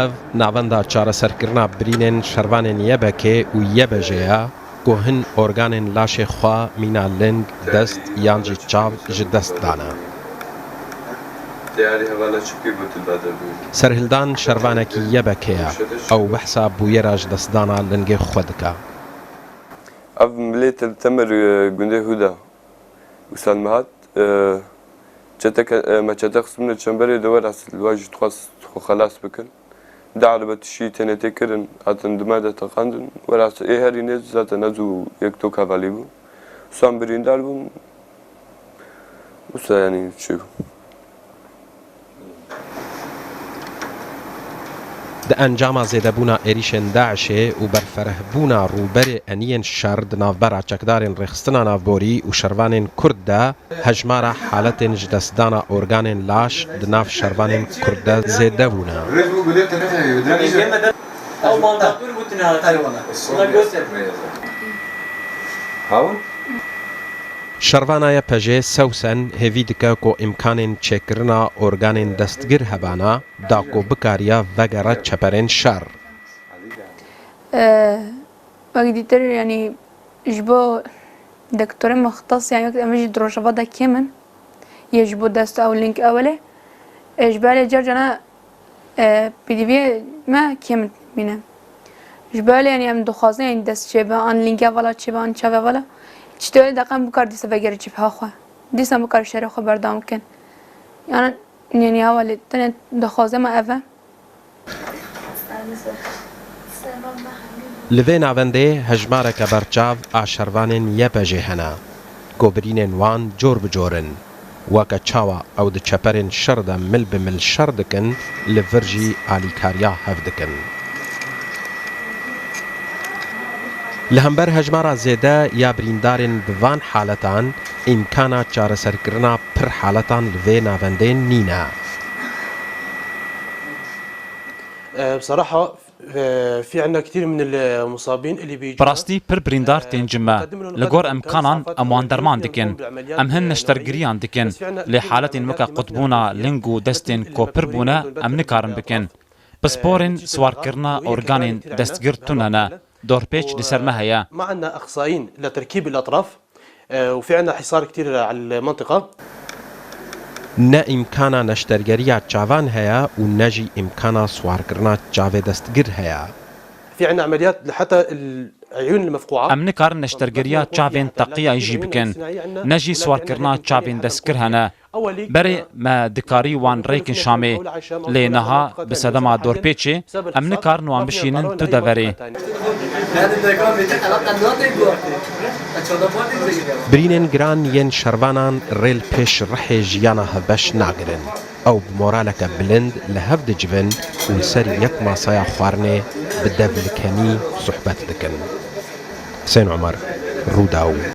اف ناوندا چارەسەرکردنا برینên şervanên yebekê û yebejeya ku hin organên laşê xwe mîna ling, dest yan jî çav ji dest dane. Serhildan şervanekî yebekê ye, ew behsa bûyera ji destdana lingê xwe dike. Ev milê Temer gundê Huda û Selmihat me çete xismine çemberê de were wa jî dixwast xwe xelas bikin. Di elbetî tenê tê kirin hatin di me de teqandin were ê herî nêz zaten ez û yek tok hevalî bû. San birîndar bûm wisa yanî çi bû. Di encama zêdebûna êrişên Daişê û berferehbûna rûberê eniyên şer di navbera çekdarên rêxistina navborî û şervanên Kurd de hejmara haletên ji destdana organên laş di nav şervanên Kurd de zêde bûne. Şervanaya pejê Sewsen hêvî dike ku îmkanên çêkirina organên destgir hebana da ku bikariya vegera çeperên şer. Wekî dîtir yanî ji bo doktorê mextas yan em jî di rojava de kêm in yê ji bo dest ew lîng ewle ji belê carcana pîdiviyê me kêm bîne. Ji belê yanî em dixwazin yanî dest çêbe an lînga vala çêbe an çavê vala çitewê deqem bikar dîsa vegere çîbha xwe. Dîsa bikar şerê xwe berdam bikin. Yani yanî hewalê tenê dixwazê me ev e. Li vê navendê hejmareke berçav a şervanên yepejê hene ku birînên wan cor bi cor in. Weke çawa ew di çeperên şer de mil bi mil şer dikin, li vir jî alîkariya hev dikin. Li hember hejmara zêde ya birîndarên bi van haletan îmkana çareserkirina pir haletan li vê navendê nîne. بصراحة في عندنا كثير من المصابين اللي بيجوا براستي پر بريندار تنجمه لگور امکانان امان درمان دکن ام هن نشترگریان دکن لی حالت مکا قطبونا لنگو دستن کو پر بونا ام نکارن بکن بسپورن سوار کرنا اورگانین دستگیر توننا دور پیچ لسر ما هيا. ما عندنا اخصائيين لتركيب الاطراف وفي عندنا حصار كثير على المنطقة. نه امکانا نشترگریه چاوان هیا و نجی امکانا سوارکرنا چاوه دستگیر هیا. في عندنا عمليات لحتى العيون المفقوعة. ام نکارن نشترگریه چاوین تقیه ایجی بکن نجی سوارکرنا چاوین دستگیر هنه بری ما دکاری وان ریکن شامی لی نها بسدما دور پیچه ام نکارن وان بشینن تو دوری. برینên giran yên şervanan rêl pêş rihê jiyana hevbeş nagirin. Ew bi moraleke bilind li hev dicivin û serî yek masaya xwarinê bi devlikemî sohbet dikin. Hüseyin Umer, Rûdaw.